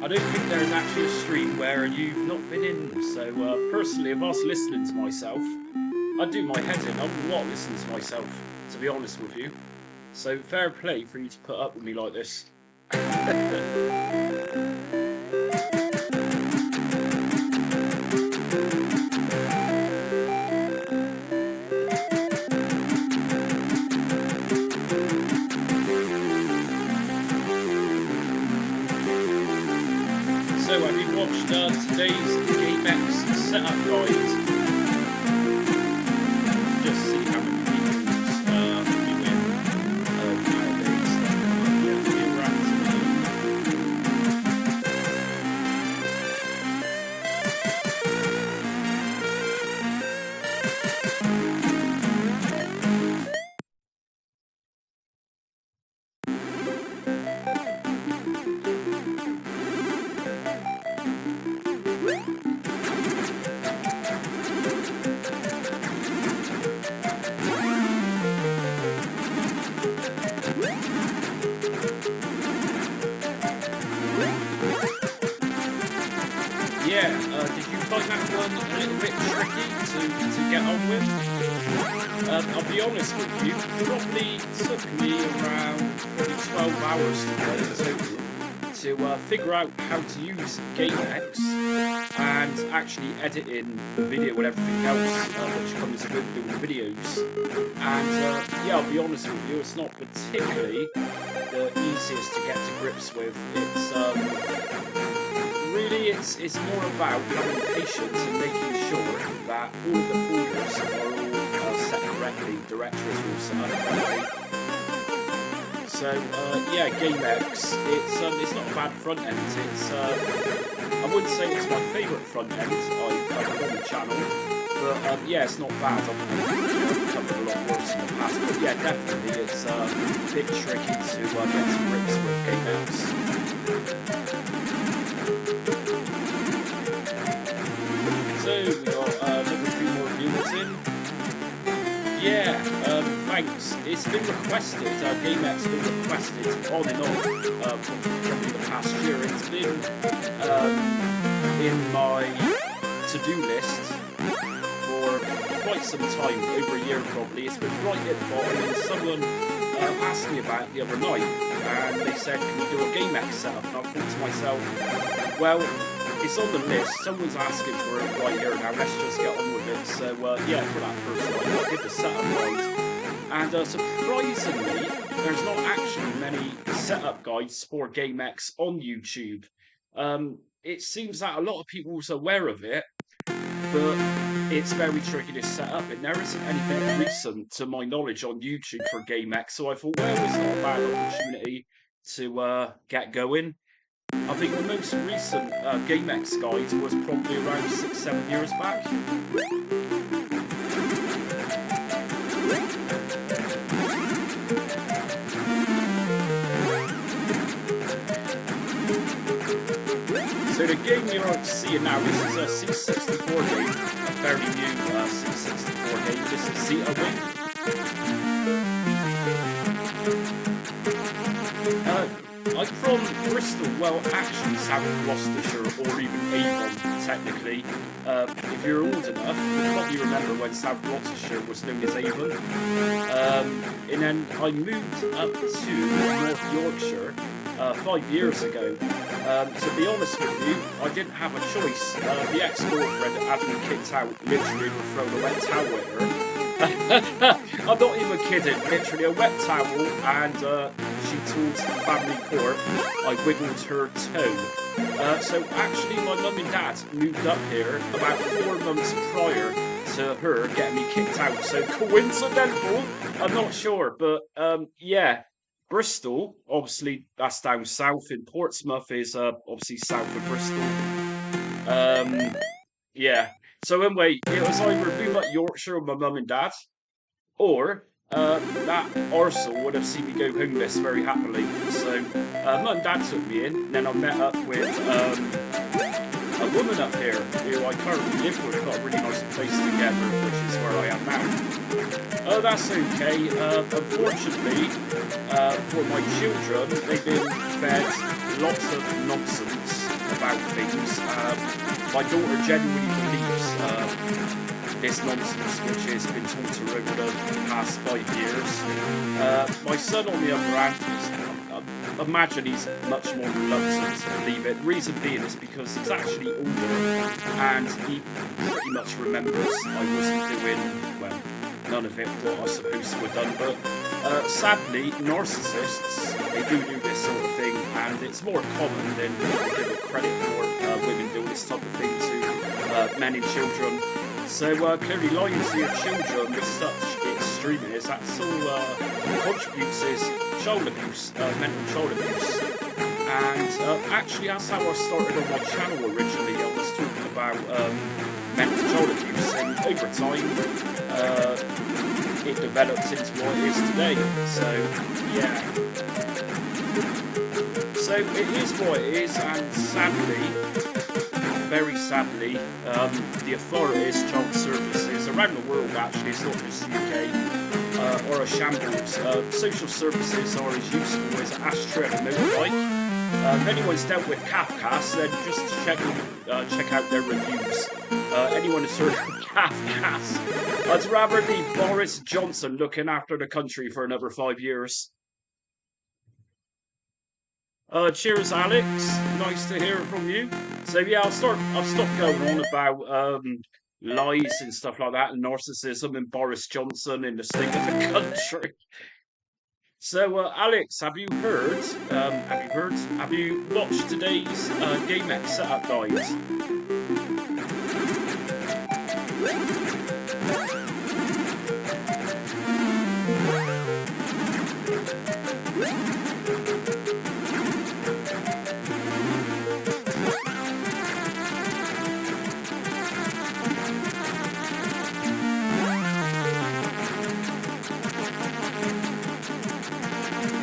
I don't think there's actually a stream where you've not been in. So personally, if I was listening to myself, I'd do my head in. I would not listen to myself, to be honest with you. So fair play for you to put up with me like this. So have you watched today's GameX setup guide? Just see how many people you win nowadays. Yeah, we're at yeah, did you find that one a little bit tricky to get on with? I'll be honest with you, probably took me around 12 hours to figure out how to use GameX and actually edit in the video and everything else which comes with doing the videos. And yeah, I'll be honest with you, it's not particularly the easiest to get to grips with. It's really, it's more about having patience and making sure that all of the folders are all set correctly, directories are all set up correctly. So yeah, GameX, it's not a bad front end. It's I wouldn't say it's my favourite front end I've covered on the channel, but yeah, it's not bad. I've covered a lot worse in the past, but yeah, definitely it's a bit tricky to get to grips with GameX. So we got another few more viewers in. Yeah, thanks. It's been requested. GameX has been requested on and on probably the past year. It's been in my to-do list for quite some time, over a year probably. It's been right at the bottom, and someone asked me about it the other night, and they said, "Can we do a GameX setup?" And I thought to myself, well, it's on the list, someone's asking for it right here now, let's just get on with it. So yeah, for that first one, I did the setup guide. And surprisingly, there's not actually many setup guides for GameX on YouTube. It seems that a lot of people are aware of it, but it's very tricky to set up, and there isn't anything recent to my knowledge on YouTube for GameX, so I thought, well, it's not a bad opportunity to get going. I think the most recent GameX guide was probably around 6-7 years back. So the game you're seeing now, this is a C64 game, a very new C64 game. This is Zeta Wing. I'm from Bristol, well actually South Gloucestershire, or even Avon technically. If you're old enough, you'll probably remember when South Gloucestershire was known as Avon. And then I moved up to North Yorkshire 5 years ago. To be honest with you, I didn't have a choice. The ex-girlfriend had me kicked out, literally with throwing a wet towel at her. I'm not even kidding, literally a wet towel, and she told the family court I wiggled her toe. So actually my mum and dad moved up here about 4 months prior to her getting me kicked out. So coincidental? I'm not sure, but yeah. Bristol, obviously that's down south, and Portsmouth is obviously south of Bristol. Yeah. So anyway, it was either move up Yorkshire with my mum and dad, or that arsehole would have seen me go homeless very happily. So mum and dad took me in, and then I met up with a woman up here who I currently live with. Got a really nice place together, which is where I am now. Oh, that's okay. Unfortunately, for my children, they've been fed lots of nonsense about things. My daughter genuinely believes this nonsense which has been taught to her over the past 5 years. My son, on the other hand, imagine he's much more reluctant to believe it. Reason being is because he's actually older and he pretty much remembers I wasn't doing, well, none of it what I was supposed to have done. But sadly, narcissists, they do this sort of thing, and it's more common than people give it credit for. Women do this type of thing to men and children. So clearly lying to your children with such extremeness, that's all contributes is child abuse, mental child abuse. And actually that's how I started on my channel originally. I was talking about mental child abuse, and over time it developed into what it is today. So yeah. So it is what it is, and sadly, very sadly, the authorities, child services around the world, actually, it's not just the UK, are a shambles. Social services are as useful as an ashtray and a motorbike. If anyone's dealt with Kafkas, then just check out their reviews. Anyone who's heard of Kafkas, I'd rather be Boris Johnson looking after the country for another 5 years. Cheers, Alex. Nice to hear from you. So yeah, I'll stop going on about lies and stuff like that, and narcissism, and Boris Johnson, and the state of the country. So, Alex, have you heard? Have you watched today's GameX setup guide?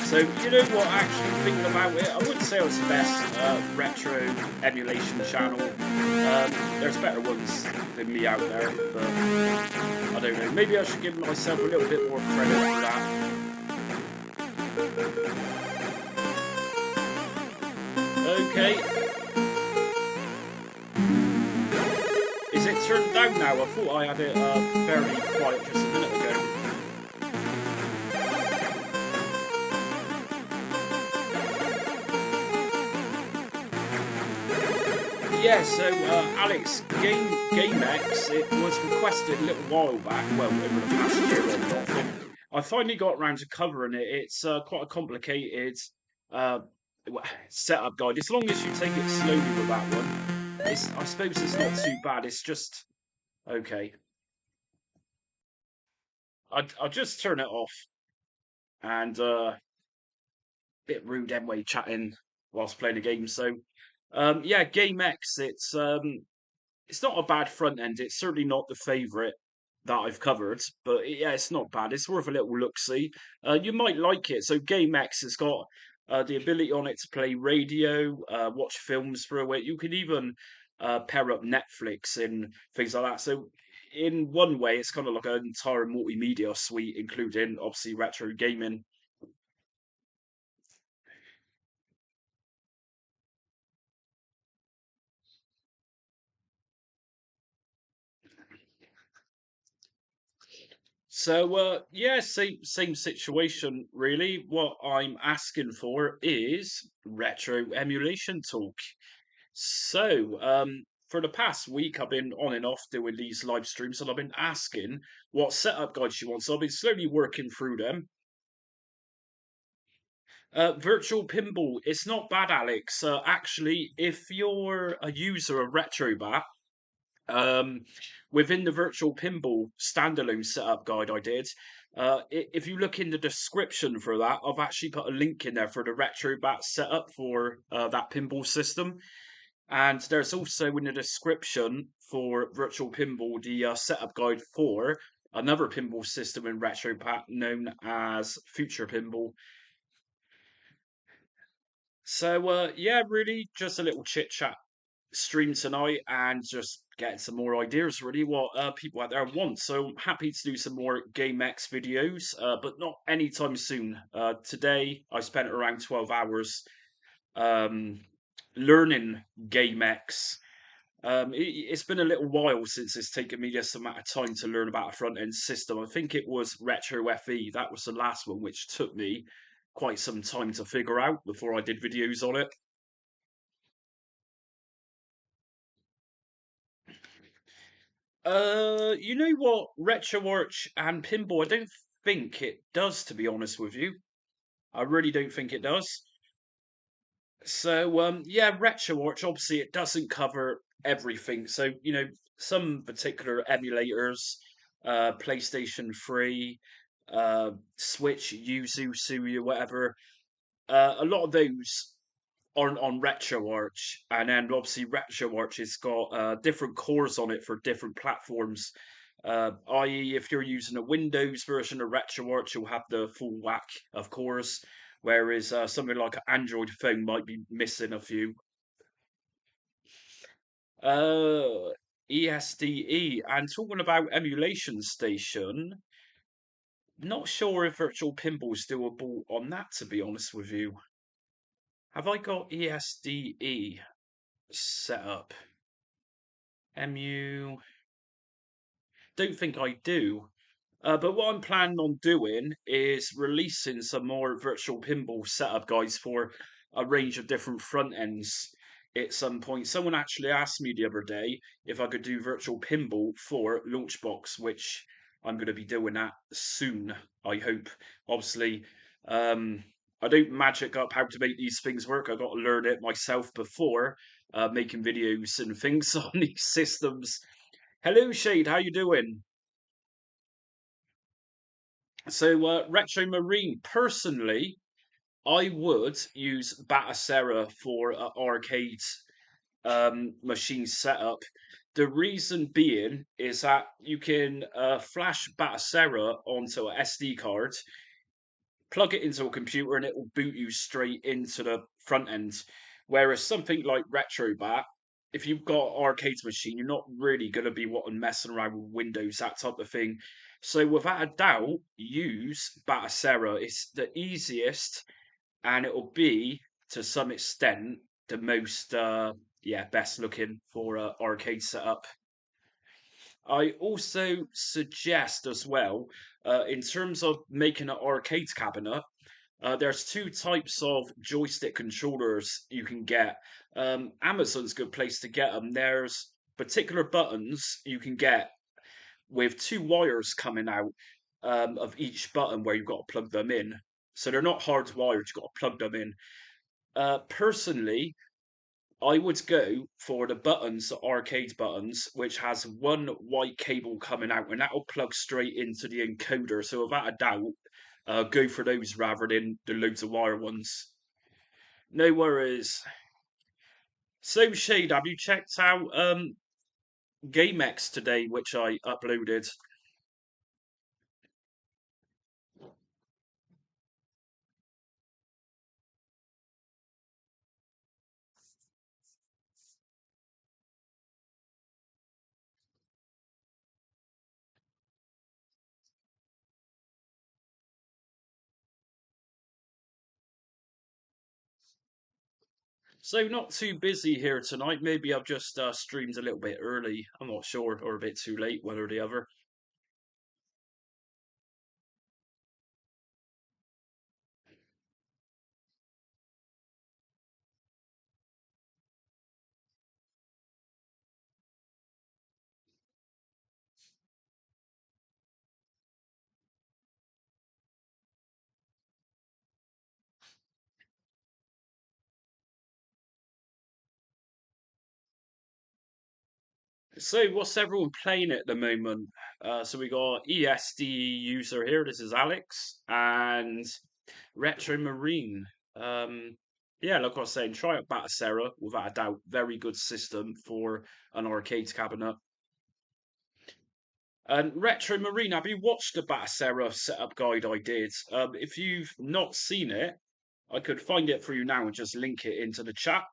So, you know what, actually thinking about it, I wouldn't say it was the best retro emulation channel. There's better ones than me out there, but I don't know. Maybe I should give myself a little bit more credit for that. Okay. Is it turned down now? I thought I had it very quiet just a minute ago. Yeah, so Alex, GameX, it was requested a little while back, well, over the past year or not, and I finally got around to covering it. It's quite a complicated setup guide. As long as you take it slowly with that one, I suppose it's not too bad. It's just, okay. I'll just turn it off, and bit rude anyway, chatting whilst playing a game, so... yeah, GameX, it's not a bad front end. It's certainly not the favourite that I've covered, but yeah, it's not bad. It's worth a little look-see. You might like it. So GameX has got the ability on it to play radio, watch films through it. You can even pair up Netflix and things like that. So in one way, it's kind of like an entire multimedia suite, including obviously retro gaming. So yeah, same situation really. What I'm asking for is retro emulation talk. So for the past week, I've been on and off doing these live streams, and I've been asking what setup guides you want. So I've been slowly working through them. Virtual pinball, it's not bad, Alex. Actually, if you're a user of retrobat, um, within the virtual pinball standalone setup guide I did, if you look in the description for that, I've actually put a link in there for the retrobat setup for that pinball system. And there's also in the description for virtual pinball the setup guide for another pinball system in retrobat known as future pinball. So yeah, really just a little chit chat stream tonight, and just getting some more ideas really what people out there want. So I'm happy to do some more GameX videos, but not anytime soon. Today I spent around 12 hours um, learning GameX. It's been a little while since it's taken me this amount of time to learn about a front end system. I think it was retrofe. That was the last one, which took me quite some time to figure out before I did videos on it. You know what? RetroArch and Pinball, I don't think it does, to be honest with you. I really don't think it does. So, yeah, RetroArch, obviously, it doesn't cover everything. So, some particular emulators, PlayStation 3, Switch, Yuzu, Suya, whatever, a lot of those aren't on RetroArch, and then obviously RetroArch has got different cores on it for different platforms. I.e., if you're using a Windows version of RetroArch, you'll have the full whack of cores, whereas something like an Android phone might be missing a few. Uh, ESDE, and talking about Emulation Station, not sure if Virtual Pinball is doable on that, to be honest with you. Have I got ESDE set up? MU. Don't think I do. But what I'm planning on doing is releasing some more virtual pinball setup guides for a range of different front ends at some point. Someone actually asked me the other day if I could do virtual pinball for launchbox, which I'm going to be doing that soon, I hope. Obviously, um, I don't magic up how to make these things work. I got to learn it myself before making videos and things on these systems. Hello, Shade. How you doing? So, Retro Marine, personally, I would use batocera for arcade machine setup. The reason being is that you can flash batocera onto a SD card, plug it into a computer, and it will boot you straight into the front end. Whereas something like retrobat, if you've got arcade machine, you're not really going to be wanting messing around with Windows, that type of thing. So without a doubt, use batocera. It's the easiest, and it'll be to some extent the most best looking for arcade setup. I also suggest as well, in terms of making an arcade cabinet, there's two types of joystick controllers you can get. Amazon's a good place to get them. There's particular buttons you can get with two wires coming out of each button where you've got to plug them in. So they're not hardwired, you've got to plug them in. Personally, I would go for the buttons, the arcade buttons, which has one white cable coming out, and that'll plug straight into the encoder. So without a doubt, go for those rather than the loads of wire ones. No worries. So Shade, have you checked out GameX today, which I uploaded? So not too busy here tonight. Maybe I've just streamed a little bit early. I'm not sure, or a bit too late, one or the other. So what's everyone playing at the moment? So we got ESD user here. This is Alex and Retro Marine. Yeah, like I was saying, try out Batocera without a doubt. Very good system for an arcade cabinet. And Retro Marine, have you watched the Batocera setup guide I did? If you've not seen it, I could find it for you now and just link it into the chat.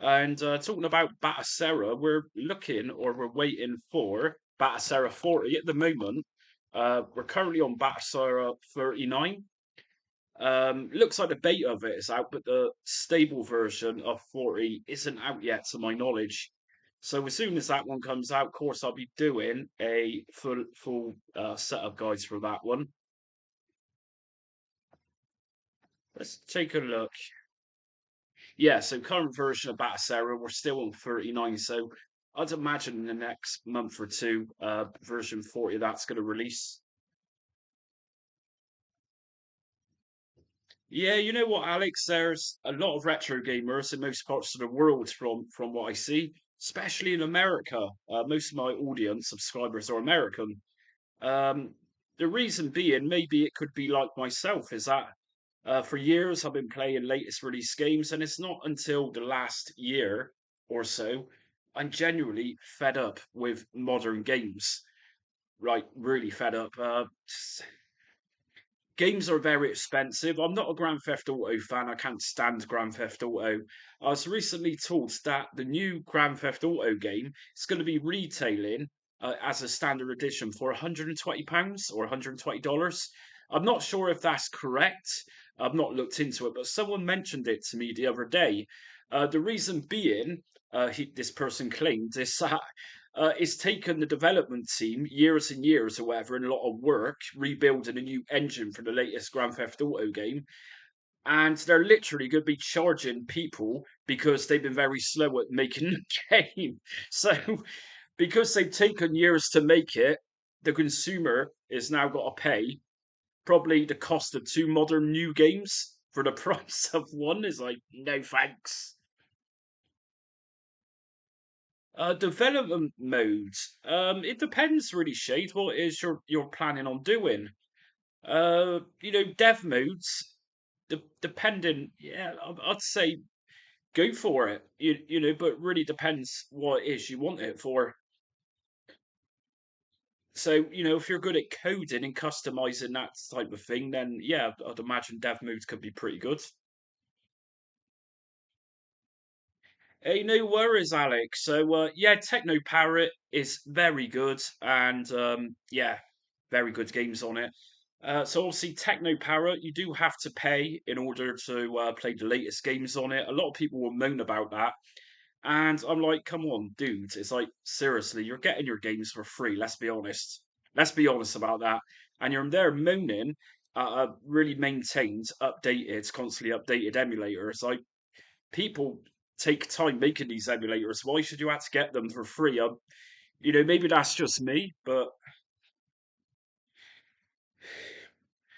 And talking about Batocera, we're looking or we're waiting for Batocera 40 at the moment. We're currently on batocera 39. Looks like the beta of it is out, but the stable version of 40 isn't out yet, to my knowledge. So as soon as that one comes out, of course, I'll be doing a full setup guides for that one. Let's take a look. Yeah, so current version of batocera, we're still on 39. So I'd imagine in the next month or two, version 40 that's going to release. Yeah, you know what, Alex? There's a lot of retro gamers in most parts of the world, from what I see, especially in America. Most of my audience subscribers are American. Um, the reason being, maybe it could be like myself, is that for years I've been playing latest release games, and it's not until the last year or so I'm genuinely fed up with modern games. Right, really fed up. Games are very expensive. I'm not a Grand Theft Auto fan. I can't stand Grand Theft Auto. I was recently told that the new Grand Theft Auto game is going to be retailing as a standard edition for £120 or $120. I'm not sure if that's correct. I've not looked into it, but someone mentioned it to me the other day. The reason being, this person claimed, is that it's taken the development team years and years or whatever, and a lot of work rebuilding a new engine for the latest Grand Theft Auto game. And they're literally going to be charging people because they've been very slow at making the game. So, because they've taken years to make it, the consumer is now got to pay probably the cost of two modern new games for the price of one. Is like, no thanks. Development mode. It depends really, Shade. What is you're planning on doing? Dev modes. Dependent. Yeah, I'd say go for it. But really depends what it is you want it for. So, if you're good at coding and customizing that type of thing, then yeah, I'd imagine dev modes could be pretty good. Hey, no worries, Alex. So, yeah, Technoparrot is very good, and yeah, very good games on it. So obviously, Technoparrot, you do have to pay in order to play the latest games on it. A lot of people will moan about that, and I'm like, come on, dude. It's like seriously, you're getting your games for free. Let's be honest. Let's be honest about that. And you're there moaning at a really maintained, updated, constantly updated emulator. It's like people take time making these emulators. Why should you have to get them for free? Maybe that's just me, but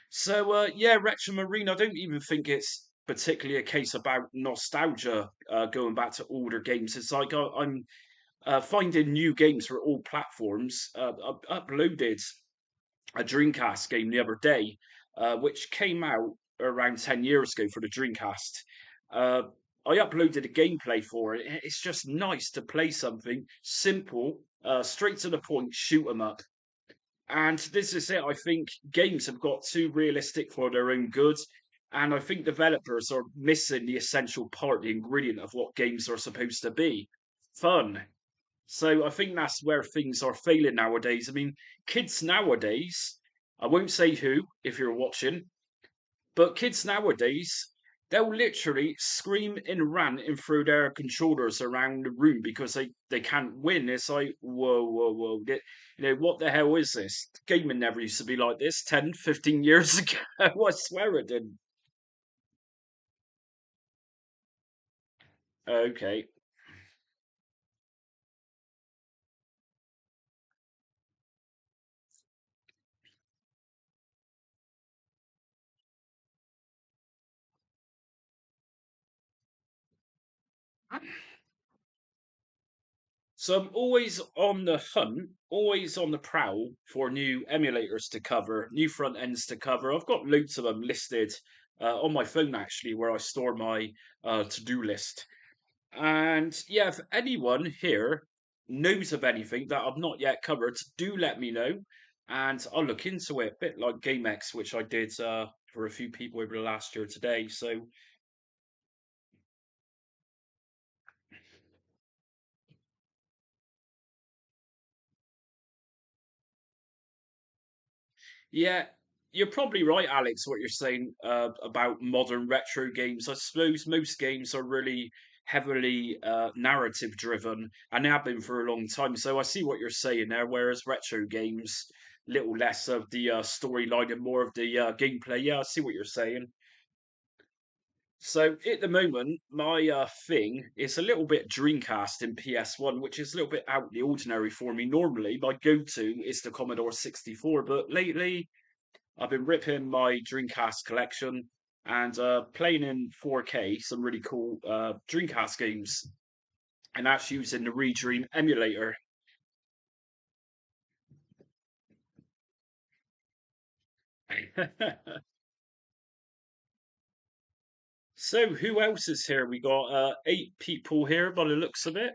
so yeah, Retro Marine. I don't even think it's particularly a case about nostalgia, going back to older games. It's like I'm finding new games for all platforms. I uploaded a Dreamcast game the other day, which came out around 10 years ago for the Dreamcast. Uh, I uploaded a gameplay for it. It's just nice to play something simple, straight to the point, shoot 'em up. And this is it. I think games have got too realistic for their own good. And I think developers are missing the essential part, the ingredient of what games are supposed to be fun. So I think that's where things are failing nowadays. I mean, kids nowadays, I won't say who if you're watching, but kids nowadays, they'll literally scream and rant and throw their controllers around the room because they can't win. It's like, whoa, whoa, whoa. What the hell is this? Gaming never used to be like this 10, 15 years ago. I swear it didn't. Okay. So I'm always on the hunt, always on the prowl for new emulators to cover, new front ends to cover. I've got loads of them listed on my phone actually, where I store my to-do list. And yeah, if anyone here knows of anything that I've not yet covered, do let me know, and I'll look into it. A bit like GameX, which I did for a few people over the last year today. So Yeah, you're probably right, Alex, what you're saying about modern retro games. I suppose most games are really heavily narrative driven and have been for a long time. So I see what you're saying there, whereas retro games, little less of the storyline and more of the gameplay. Yeah, I see what you're saying. So at the moment, my thing is a little bit Dreamcast in PS1, which is a little bit out of the ordinary for me. Normally, my go-to is the Commodore 64, but lately I've been ripping my Dreamcast collection and playing in 4K some really cool Dreamcast games, and that's using the Redream emulator. So, who else is here? We got 8 people here by the looks of it.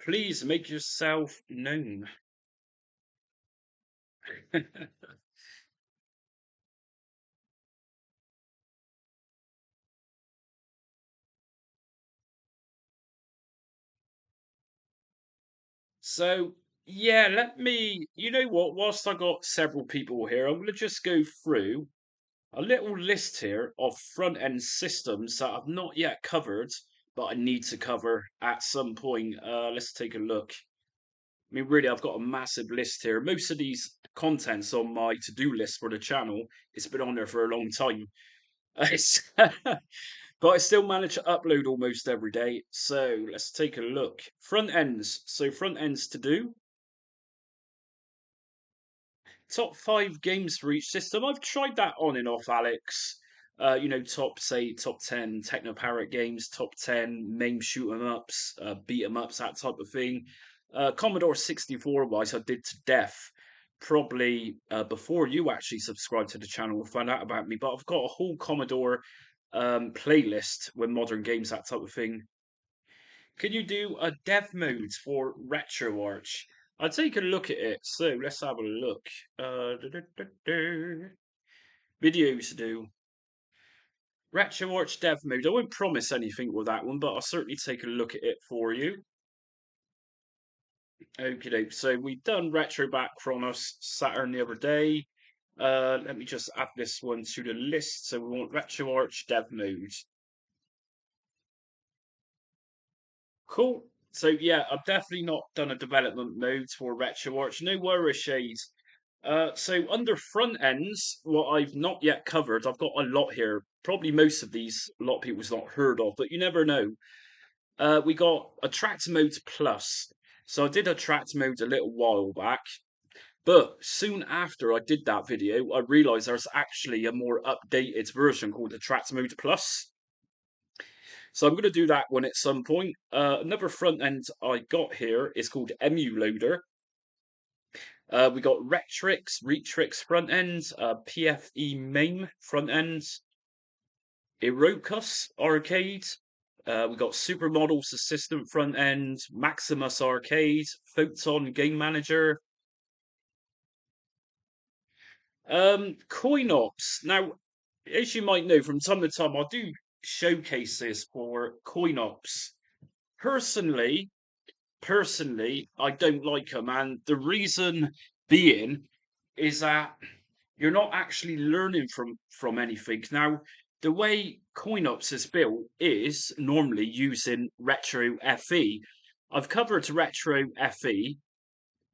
Please make yourself known. So, yeah, you know what, whilst I got several people here, I'm going to just go through a little list here of front end systems that I've not yet covered, but I need to cover at some point. Let's take a look. I mean, really, I've got a massive list here. Most of these contents on my to do list for the channel, it's been on there for a long time. But I still manage to upload almost every day. So let's take a look. Front ends. So, front ends to do. Top 5 games for each system. I've tried that on and off, Alex. Top 10 teknoparrot games, top 10 main shoot 'em ups, beat 'em ups, that type of thing. Commodore 64 wise, I did to death. Probably before you actually subscribed to the channel, find out about me. But I've got a whole Commodore playlist with modern games, that type of thing. Can you do a dev mode for retroarch? I'll take a look at it. So let's have a look. Videos to do. Retroarch dev mode. I won't promise anything with that one, but I'll certainly take a look at it for you. Okay, so we've done retrobat Chronos Saturn the other day. Let me just add this one to the list. So we want retroarch dev mode. Cool. So yeah, I've definitely not done a development mode for RetroArch. No worries, Shades. So under front ends, what I've not yet covered, I've got a lot here. Probably most of these, a lot of people's not heard of, but you never know. We got Attract Mode Plus. So I did Attract Mode a little while back, but soon after I did that video, I realized there's actually a more updated version called Attract Mode Plus. So I'm going to do that one at some point. Another front end I got here is called Emulator. We got Retrix front ends, PFE MAME front ends, Irocus Arcade. We got Supermodels Assistant front end, Maximus Arcade, Photon Game Manager, Coinops. Now, as you might know, from time to time, I do showcases for Coinops. Personally, I don't like them, and the reason being is that you're not actually learning from anything. Now, the way CoinOps is built is normally using Retro FE. I've covered Retro FE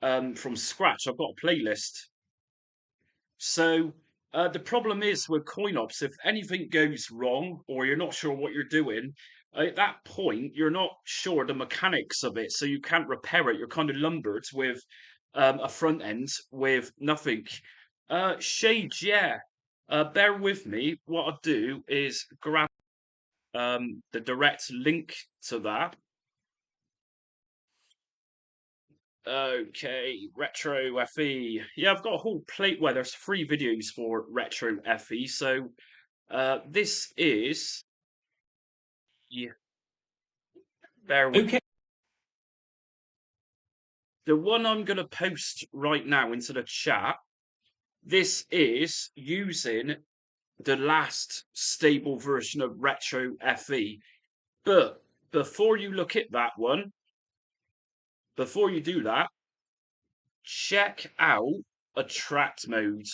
from scratch. I've got a playlist. So the problem is with CoinOps, if anything goes wrong or you're not sure what you're doing, at that point you're not sure the mechanics of it, so you can't repair it. You're kind of lumbered with a front end with nothing. Shades, yeah. Bear with me. What I'll do is grab the direct link to that. Okay, Retro FE. Yeah, I've got a whole plate where there's 3 videos for Retro FE. So this is, yeah, bear with. Okay. The one I'm going to post right now into the chat. This is using the last stable version of Retro FE. But before you look at that one, before you do that, check out Attract Mode.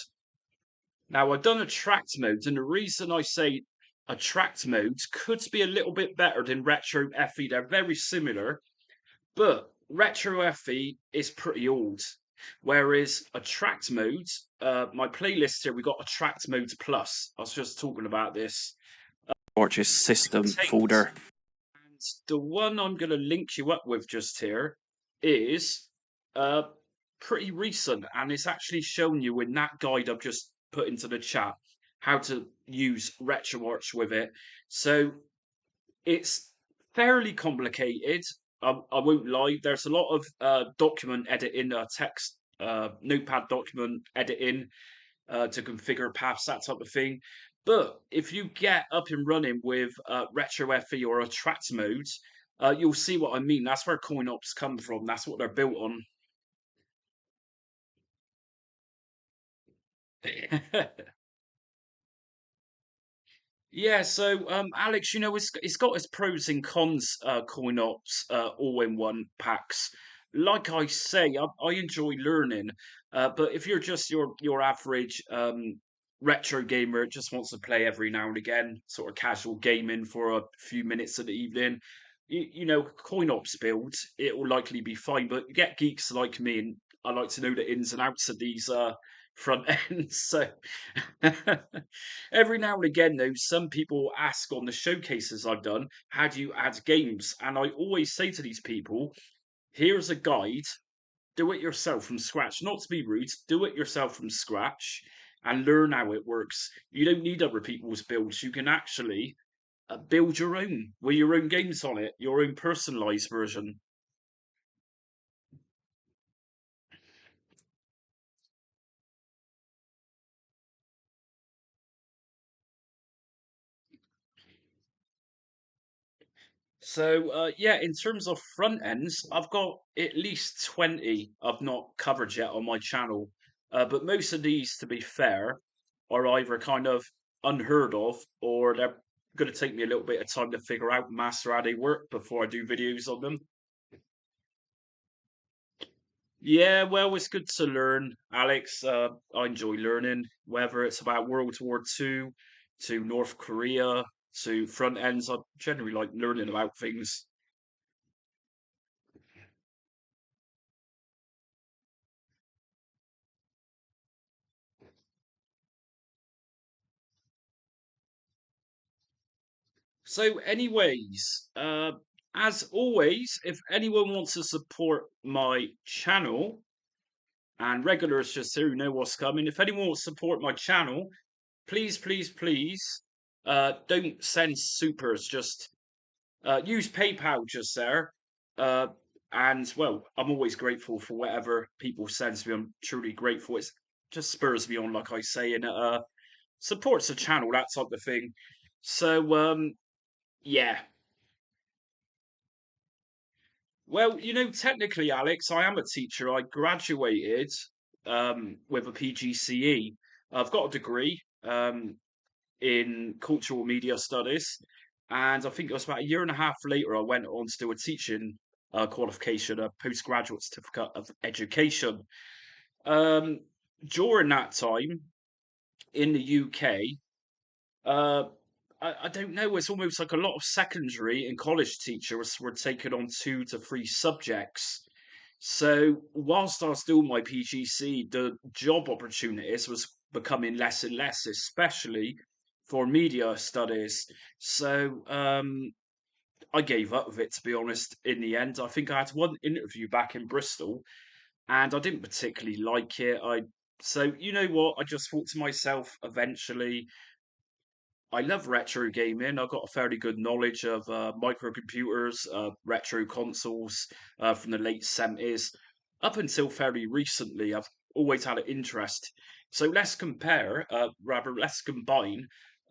Now, I've done attract modes, and the reason I say attract modes could be a little bit better than retro FE. They're very similar, but retro FE is pretty old. Whereas attract modes, my playlist here, we got attract modes plus. I was just talking about this. Arch's system folder. And the one I'm going to link you up with just here is pretty recent, and it's actually shown you in that guide I've just put into the chat how to use retroarch with it. So it's fairly complicated. I won't lie. There's a lot of document editing, text, notepad document editing to configure paths, that type of thing. But if you get up and running with retro FE or attract modes, you'll see what I mean. That's where coin ops come from. That's what they're built on. Yeah, so Alex, it's got its pros and cons, coin ops, all in one packs. Like I say, I enjoy learning, but if you're just your average retro gamer, just wants to play every now and again, sort of casual gaming for a few minutes of the evening, coin ops builds, it will likely be fine. But you get geeks like me, and I like to know the ins and outs of these front ends, so. Every now and again, though, some people ask on the showcases I've done, how do you add games? And I always say to these people, here's a guide, do it yourself from scratch. Not to be rude, do it yourself from scratch and learn how it works. You don't need other people's builds. You can actually build your own with your own games on it, your own personalized version. So yeah, in terms of front ends, I've got at least 20 I've not covered yet on my channel. But most of these, to be fair, are either kind of unheard of or they're going to take me a little bit of time to figure out and master how they work before I do videos on them. Yeah, well, it's good to learn, Alex. I enjoy learning, whether it's about World War II to North Korea to front ends. I generally like learning about things. So, anyways, as always, if anyone wants to support my channel, and regulars just here who know what's coming, if anyone wants to support my channel, please, please, please, don't send supers. Just use PayPal just there. Uh, and well, I'm always grateful for whatever people send to me. I'm truly grateful. It just spurs me on, like I say, and supports the channel, that type of thing. So, yeah. Well, technically, Alex, I am a teacher. I graduated with a PGCE. I've got a degree in cultural media studies, and I think it was about a year and a half later I went on to do a teaching qualification, a postgraduate certificate of education. Um, During that time in the UK, uh, I don't know. It's almost like a lot of secondary and college teachers were taking on 2 to 3 subjects. So whilst I was doing my PGC, the job opportunities was becoming less and less, especially for media studies. So I gave up with it, to be honest. In the end, I think I had one interview back in Bristol, and I didn't particularly like it. So you know what? I just thought to myself, eventually I love retro gaming. I've got a fairly good knowledge of microcomputers, retro consoles from the late 70s. Up until fairly recently, I've always had an interest. So let's combine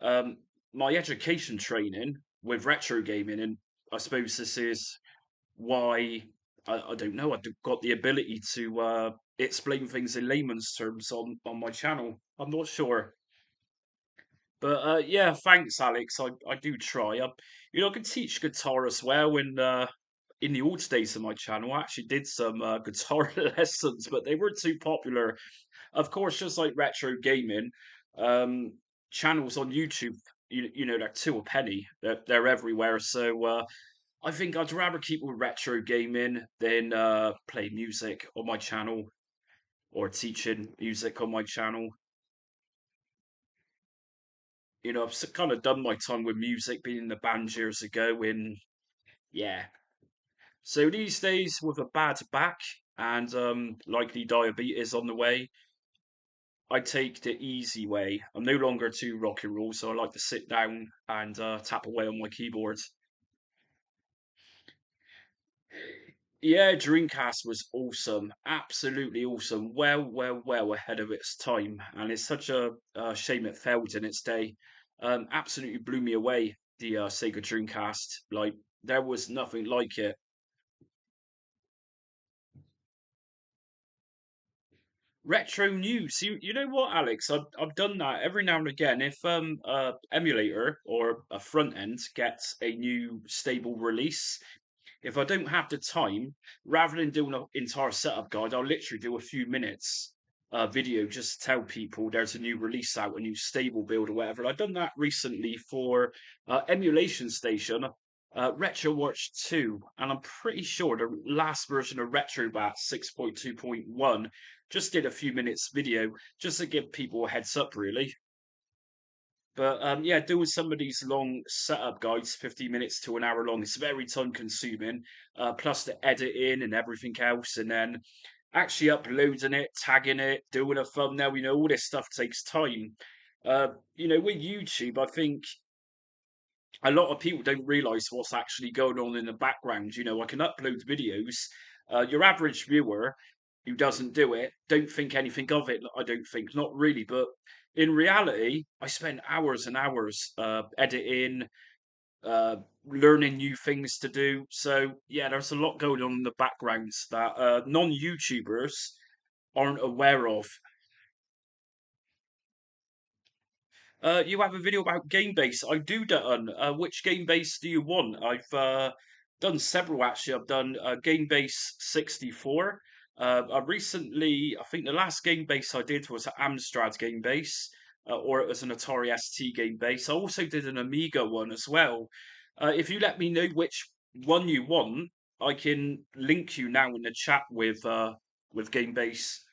um, my education training with retro gaming. And I suppose this is why, I don't know, I've got the ability to explain things in layman's terms on my channel. I'm not sure. But yeah, thanks, Alex. I do try. I can teach guitar as well. In the old days of my channel, I actually did some guitar lessons, but they weren't too popular. Of course, just like retro gaming, Um, Channels on YouTube, you know, they're two a penny. They're everywhere. So I think I'd rather keep with retro gaming than play music on my channel or teaching music on my channel. You know, I've kind of done my time with music, being in the band years ago. In yeah, so these days with a bad back and likely diabetes on the way, I take the easy way. I'm no longer too rock and roll, so I like to sit down and tap away on my keyboard. Yeah, Dreamcast was awesome, absolutely awesome. Well ahead of its time, and it's such a shame it failed in its day. Absolutely blew me away. The Sega Dreamcast, like there was nothing like it. Retro news. You know what, Alex? I've done that every now and again. If a emulator or a front end gets a new stable release, if I don't have the time, rather than doing an entire setup guide, I'll literally do a few minutes video just to tell people there's a new release out, a new stable build or whatever. I've done that recently for Emulation Station, retroarch 2, and I'm pretty sure the last version of retrobat 6.2.1 just did a few minutes video just to give people a heads up, really. But yeah, doing some of these long setup guides, 15 minutes to an hour long, it's very time consuming. Plus the editing and everything else, and then actually uploading it, tagging it, doing a thumbnail. You know, all this stuff takes time. You know, with YouTube, I think a lot of people don't realize what's actually going on in the background. You know, I can upload videos. Your average viewer who doesn't do it don't think anything of it. I don't think, not really. But in reality, I spend hours and hours editing, uh, learning new things to do. So yeah, there's a lot going on in the backgrounds that non-YouTubers aren't aware of. You have a video about game base. I do, Dutton. Which game base do you want? I've done several actually. I've done game base 64. I recently, I think the last game base I did was an Amstrad game base, or it was an Atari ST game base. I also did an Amiga one as well. If you let me know which one you want, I can link you now in the chat with game base.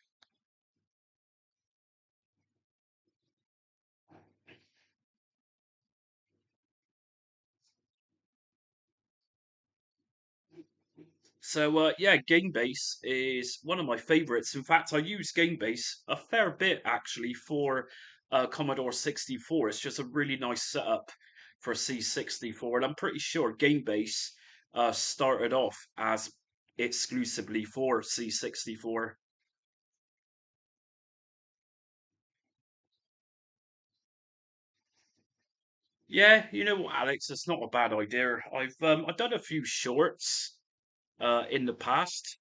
So yeah, Gamebase is one of my favorites. In fact, I use Gamebase a fair bit actually for Commodore 64. It's just a really nice setup for C64, and I'm pretty sure Gamebase started off as exclusively for C64. Yeah, you know what, Alex, it's not a bad idea. I've done a few shorts in the past.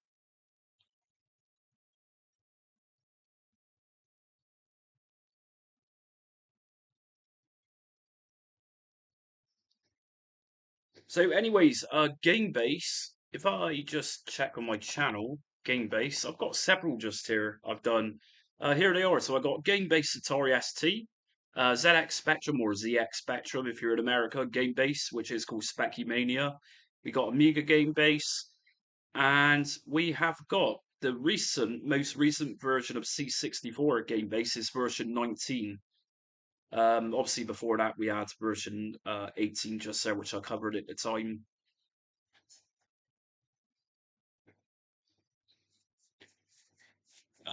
So, anyways, Gamebase. If I just check on my channel, Gamebase, I've got several just here. I've done. Here they are. So I got Gamebase Atari ST, ZX Spectrum or ZX Spectrum if you're in America. Gamebase, which is called Specumania. We got Amiga Gamebase, and we have got the most recent version of C64 Gamebase is version 19. Obviously, before that, we had version 18 just there, which I covered at the time.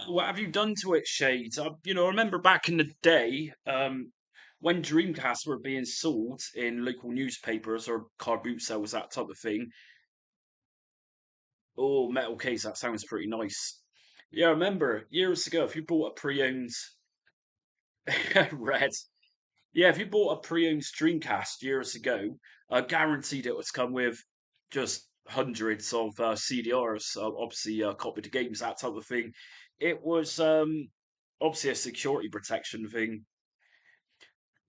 What have you done to it, Shades? You know, I remember back in the day, when Dreamcasts were being sold in local newspapers or car boot sales, that type of thing. Oh, metal case, that sounds pretty nice. Yeah, I remember years ago, if you bought a pre-owned red, yeah, if you bought a pre-owned Dreamcast years ago, guaranteed it was come with just hundreds of CDRs, obviously copied to games, that type of thing. It was obviously a security protection thing.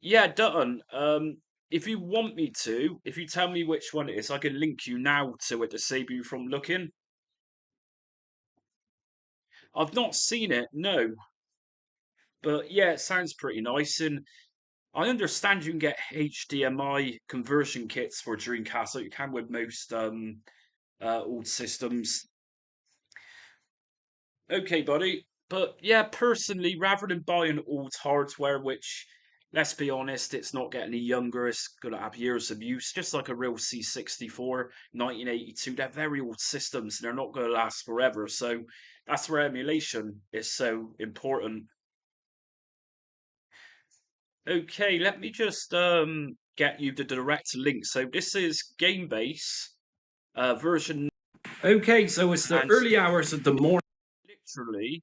Yeah, Dutton. If you want me to, if you tell me which one it is, I can link you now to it to save you from looking. I've not seen it. No. But yeah, it sounds pretty nice. And I understand you can get HDMI conversion kits for Dreamcast, like you can with most old systems. Okay, buddy. But yeah, personally, rather than buying old hardware, which, let's be honest, it's not getting any younger, it's going to have years of use, just like a real C64, 1982, they're very old systems and they're not going to last forever. So that's where emulation is so important. Okay, let me just get you the direct link. So this is Gamebase version. Okay, so it's the early hours of the morning, literally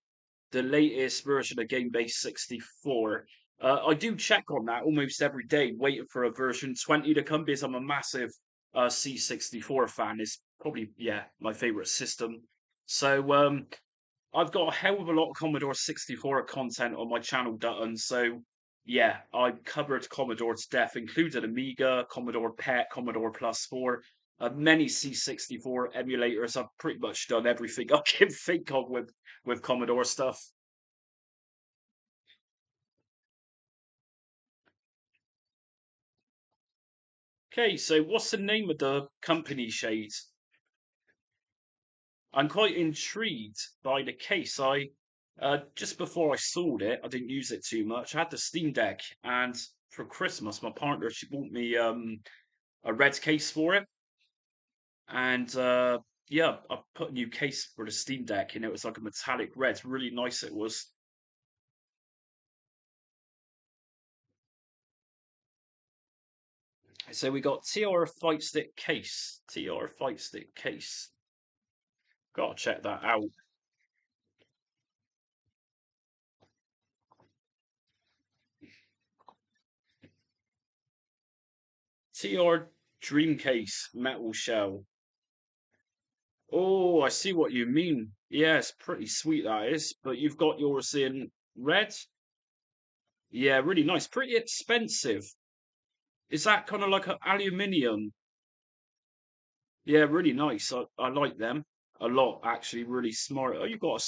the latest version of Gamebase 64. I do check on that almost every day, waiting for a version 20 to come because I'm a massive C64 fan. It's probably, yeah, my favorite system. So I've got a hell of a lot of Commodore 64 content on my channel, Dutton. So yeah, I covered Commodore to death, including Amiga, Commodore PET, Commodore Plus 4, many C64 emulators. I've pretty much done everything I can think of with Commodore stuff. Okay, so what's the name of the company, Shade? I'm quite intrigued by the case. I just before I sold it, I didn't use it too much. I had the Steam Deck, and for Christmas, my partner she bought me a red case for it, and yeah, I put a new case for the Steam Deck, and it was like a metallic red, really nice. It was. So we got TR Fight Stick case, TR Fight Stick case. Gotta check that out. TR Dreamcase metal shell. Oh, I see what you mean. Yes, pretty sweet that is. But you've got yours in red. Yeah, really nice. Pretty expensive. Is that kind of like an aluminium? Yeah, really nice. I like them a lot, actually. Really smart. Oh, you've got a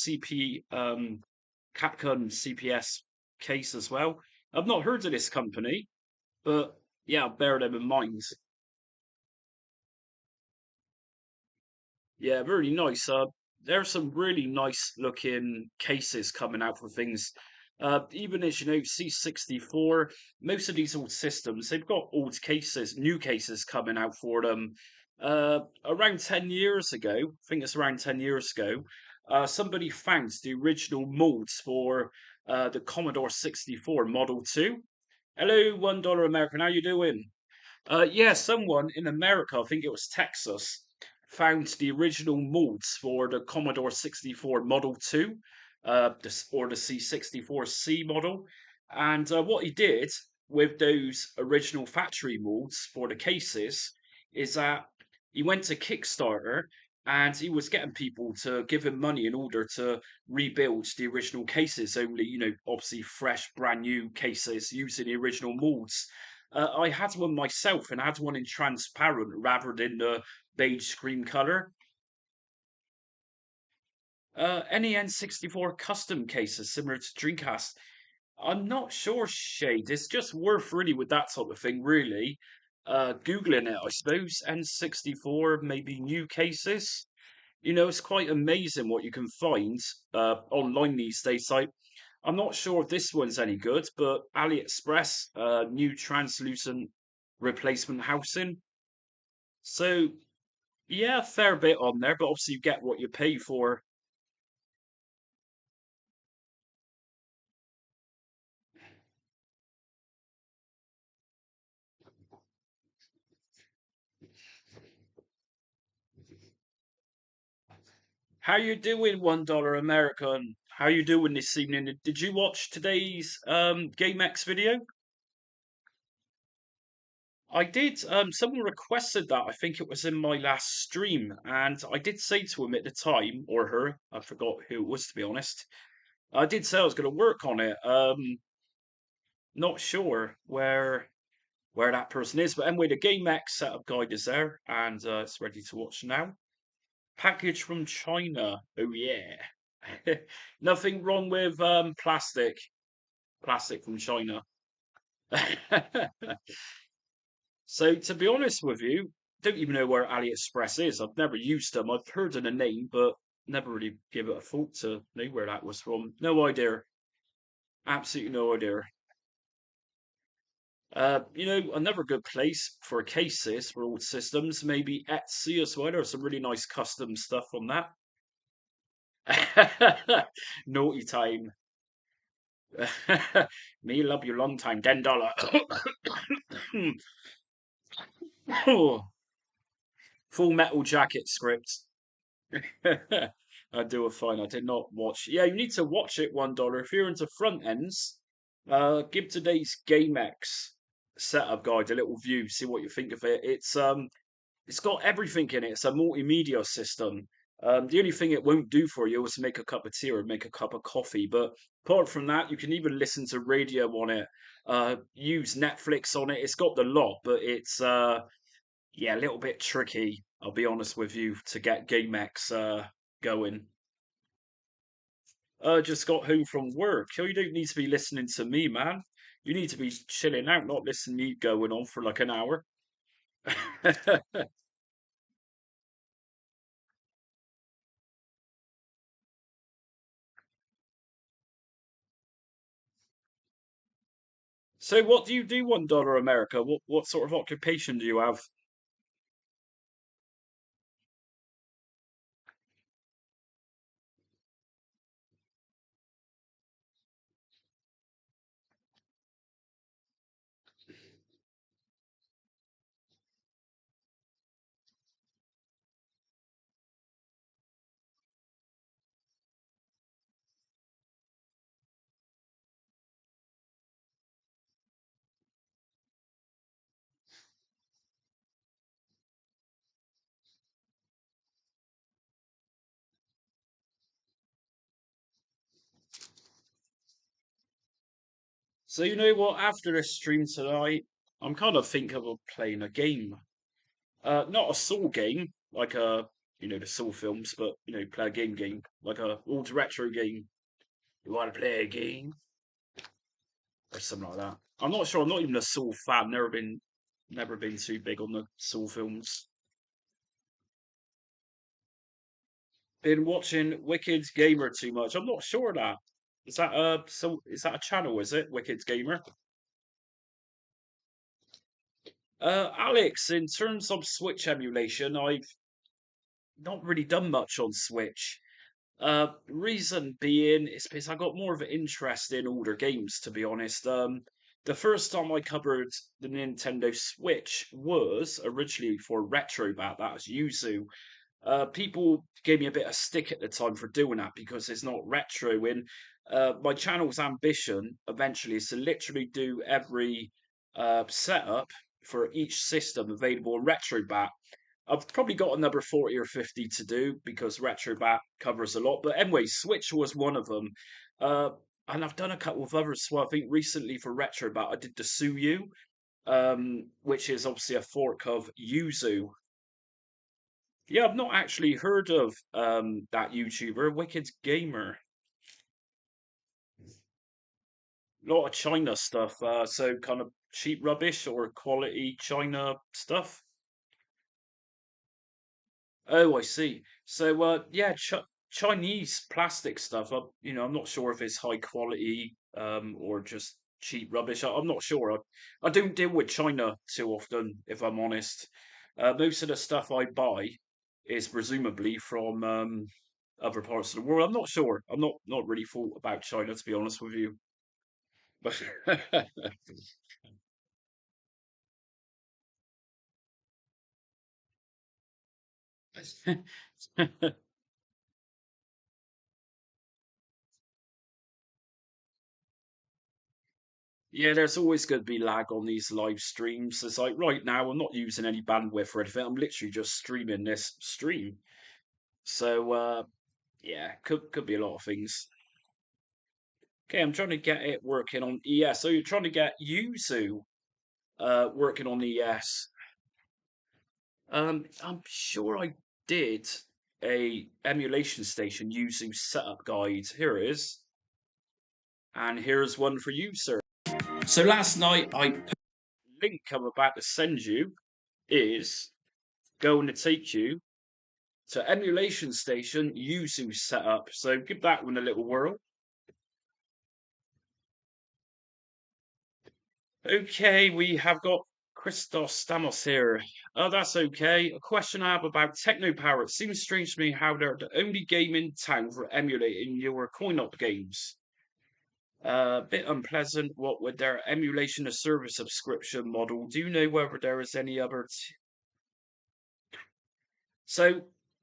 Capcom CPS case as well. I've not heard of this company, but yeah, I'll bear them in mind. Yeah, really nice. There are some really nice looking cases coming out for things. Even as you know, C64, most of these old systems, they've got old cases, new cases coming out for them. Around 10 years ago, I think it's around 10 years ago, somebody found the original molds for the Commodore 64 Model 2. Hello, $1 American, how you doing? Yeah, someone in America, I think it was Texas, found the original molds for the Commodore 64 Model 2, or the C64C model. And what he did with those original factory molds for the cases is that he went to Kickstarter and he was getting people to give him money in order to rebuild the original cases, only, obviously fresh, brand new cases using the original molds. I had one myself and I had one in transparent rather than the beige screen color. Any N64 custom cases similar to Dreamcast? I'm not sure, Shade. It's just worth really with that type of thing, really. Googling it, I suppose. N64, maybe new cases. It's quite amazing what you can find online these days. Like, I'm not sure if this one's any good, but AliExpress, new translucent replacement housing. So yeah, a fair bit on there, but obviously you get what you pay for. How you doing, $1 American? How you doing this evening? Did you watch today's GameX video? I did. Someone requested that. I think it was in my last stream, and I did say to him at the time, or her, I forgot who it was to be honest. I did say I was going to work on it. Not sure where that person is, but anyway, the GameX setup guide is there, and it's ready to watch now. Package from China. Oh yeah. Nothing wrong with plastic. plastic from China. So to be honest with you, don't even know where AliExpress is. I've never used them. I've heard of the name, but never really give it a thought to know where that was from. No idea. Absolutely no idea. Another good place for cases for old systems, maybe Etsy as well. There's some really nice custom stuff on that. Naughty time. Me love you long time, $10. Full Metal Jacket script. I do a fine. I did not watch. Yeah, you need to watch it. $1 if you're into front ends. Give today's GameX setup guide a little view. See what you think of it. It's got everything in it. It's a multimedia system. The only thing it won't do for you is make a cup of tea or make a cup of coffee. But apart from that, you can even listen to radio on it. Use Netflix on it. It's got the lot, but it's yeah, a little bit tricky. I'll be honest with you to get GameX going. Just got home from work. Oh, you don't need to be listening to me, man. You need to be chilling out, not listening to me going on for like an hour. So, what do you do? $1 America. What sort of occupation do you have? So you know what? After this stream tonight, I'm kind of thinking of playing a game. Not a Saw game like the Saw films, but play a game like a old retro game. You want to play a game or something like that? I'm not sure. I'm not even a Saw fan. Never been too big on the Saw films. Been watching Wicked Gamer too much. I'm not sure of that. Is that a channel? Is it Wicked Gamer? Alex, in terms of Switch emulation, I've not really done much on Switch. Reason being is because I got more of an interest in older games, to be honest. The first time I covered the Nintendo Switch was originally for retrobat. That was Yuzu. People gave me a bit of stick at the time for doing that because it's not retro. In my channel's ambition eventually is to literally do every setup for each system available in retrobat. I've probably got another 40 or 50 to do because retrobat covers a lot. But anyway, Switch was one of them. Uh, and I've done a couple of others. So I think recently for retrobat, I did the Suyu, which is obviously a fork of Yuzu. Yeah, I've not actually heard of that YouTuber, Wicked Gamer. A lot of China stuff, so kind of cheap rubbish or quality China stuff. Oh, I see. So, yeah, Chinese plastic stuff. I'm not sure if it's high quality or just cheap rubbish. I'm not sure. I don't deal with China too often, if I'm honest. Most of the stuff I buy is presumably from other parts of the world. I'm not sure. I'm not really thought about China to be honest with you. But yeah, there's always going to be lag on these live streams. It's like right now, I'm not using any bandwidth or anything. I'm literally just streaming this stream. So yeah, could be a lot of things. Okay, I'm trying to get it working on ES. So you're trying to get Yuzu working on ES. I'm sure I did a emulation station Yuzu setup guide. Here it is. And here's one for you, sir. So last night, the link I'm about to send you is going to take you to Emulation Station Yuzu setup. So give that one a little whirl. Okay, we have got Christos Stamos here. Oh, that's okay. A question I have about teknoparrot. Seems strange to me how they're the only game in town for emulating your coin-op games. Bit unpleasant. What with their emulation as service subscription model? Do you know whether there is any other? So,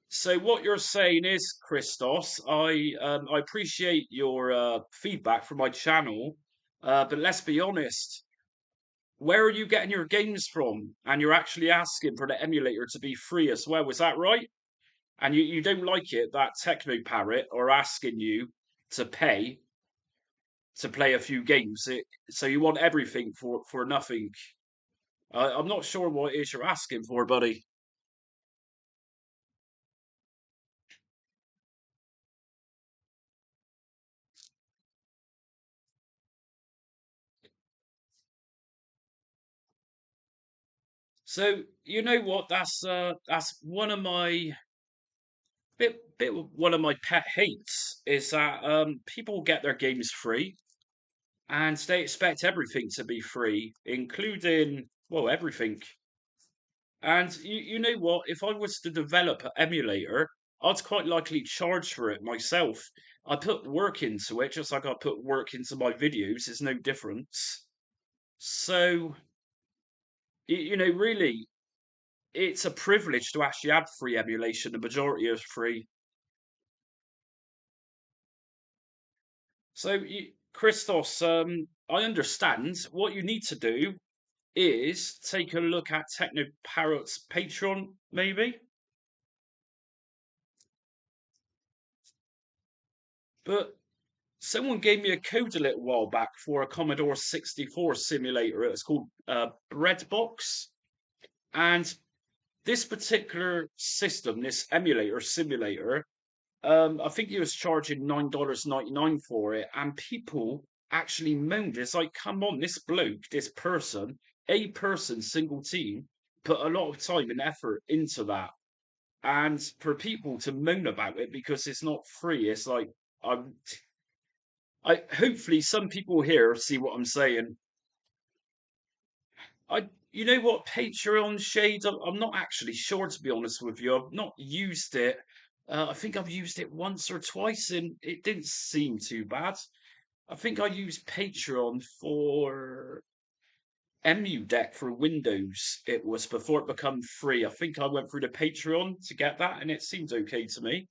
so what you're saying is, Christos, I appreciate your feedback for my channel, but let's be honest. Where are you getting your games from? And you're actually asking for the emulator to be free as well. Was that right? And you don't like it that teknoparrot are asking you to pay to play a few games. So you want everything for nothing. I'm not sure what it is you're asking for, buddy. So you know what? That's one of my one of my pet hates is that people get their games free and they expect everything to be free, including well everything. And you know what? If I was to develop an emulator, I'd quite likely charge for it myself. I put work into it, just like I put work into my videos. There's no difference. So really, it's a privilege to actually have free emulation. The majority is free. So, Christos, I understand what you need to do is take a look at TechnoParrot's Patreon, maybe. But someone gave me a code a little while back for a Commodore 64 simulator. It's called Breadbox. And this particular system, this emulator simulator, I think he was charging $9.99 for it. And people actually moaned. It's like, come on, this bloke, this person, a person, single team, put a lot of time and effort into that. And for people to moan about it because it's not free, it's like, I'm I hopefully some people here see what I'm saying. You know what, Patreon shade. I'm not actually sure to be honest with you. I've not used it. I think I've used it once or twice, and it didn't seem too bad. I think I used Patreon for EmuDeck for Windows. It was before it became free. I think I went through the Patreon to get that, and it seemed okay to me.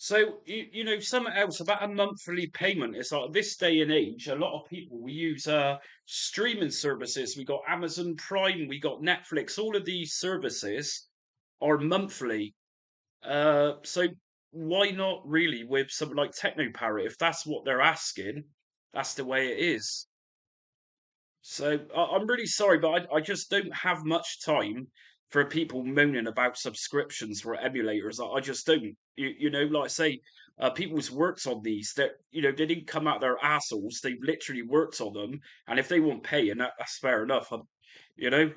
So you know something else about a monthly payment. It's like this day and age, a lot of people we use streaming services. We got Amazon Prime, we got Netflix. All of these services are monthly. So why not really with something like TechnoParrot? If that's what they're asking, that's the way it is. So I'm really sorry, but I just don't have much time for people moaning about subscriptions for emulators. I just don't. You know, like I say, people's worked on these. That they didn't come out their assholes. They've literally worked on them, and if they won't pay, and that's fair enough. You know,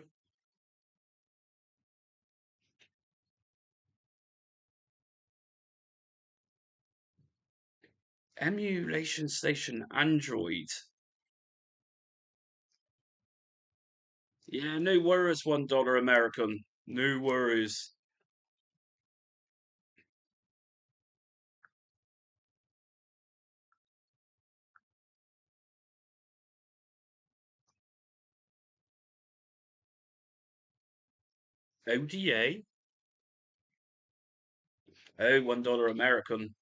emulation station Android. Yeah, no worries. $1 American. No worries. ODA. Oh, $1 American.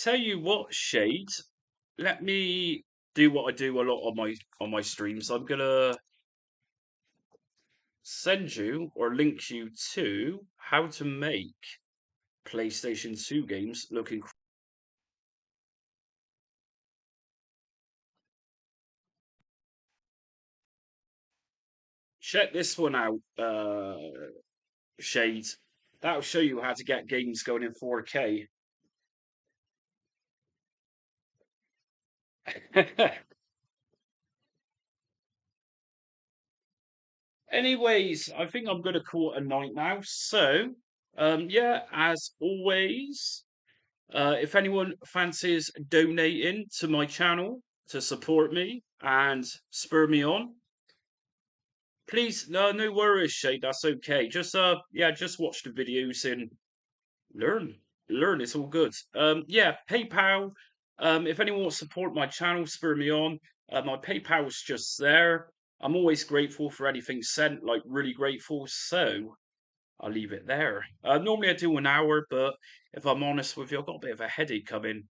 Tell you what, Shade. Let me do what I do a lot on my streams. I'm gonna send you or link you to how to make PlayStation 2 games look incredible. Check this one out, Shade. That'll show you how to get games going in 4K. Anyways, I think I'm going to call it a night now. So, yeah, as always, if anyone fancies donating to my channel to support me and spur me on, please, no worries, Shay. That's okay. Just yeah, just watch the videos and learn, learn. It's all good. Yeah, PayPal. If anyone wants to support my channel, spur me on. My PayPal's just there. I'm always grateful for anything sent, like really grateful. So I'll leave it there. Normally I do an hour, but if I'm honest with you, I've got a bit of a headache coming.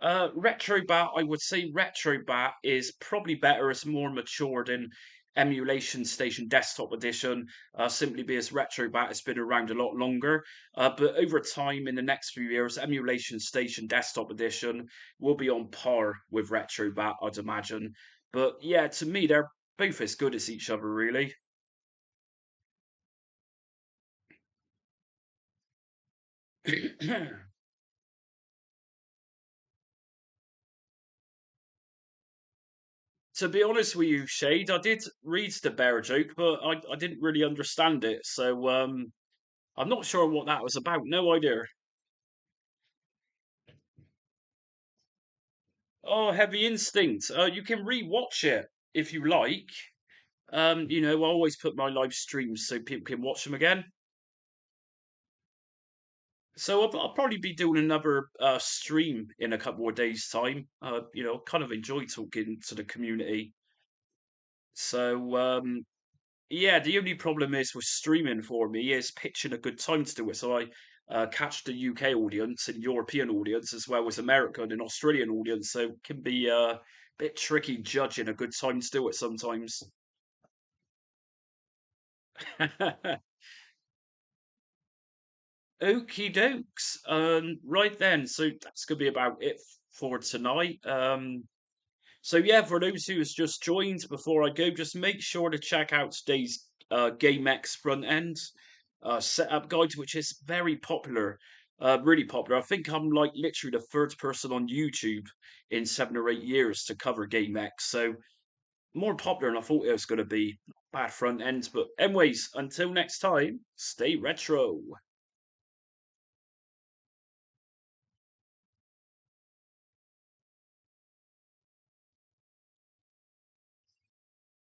Retrobat, I would say Retrobat is probably better. It's more mature than Emulation Station Desktop Edition, simply because Retrobat has been around a lot longer. But over time, in the next few years, Emulation Station Desktop Edition will be on par with Retrobat, I'd imagine. But yeah, to me, they're both as good as each other, really. To be honest with you, Shade, I did read the bear joke, but I didn't really understand it. So I'm not sure what that was about. No idea. Oh, Heavy Instinct. You can re-watch it if you like. You know, I always put my live streams so people can watch them again. So I'll probably be doing another stream in a couple of days' time. You know, kind of enjoy talking to the community. So yeah, the only problem is with streaming for me is pitching a good time to do it. So I catch the UK audience and European audience as well as American and Australian audience. So it can be a bit tricky judging a good time to do it sometimes. Okie dokes. Right then. So that's gonna be about it for tonight. So yeah, for those who has just joined, before I go, just make sure to check out today's GameX front end setup guide, which is very popular, really popular. I think I'm like literally the third person on YouTube in 7 or 8 years to cover GameX, so more popular than I thought it was going to be. Bad front ends, but anyways, until next time, stay retro.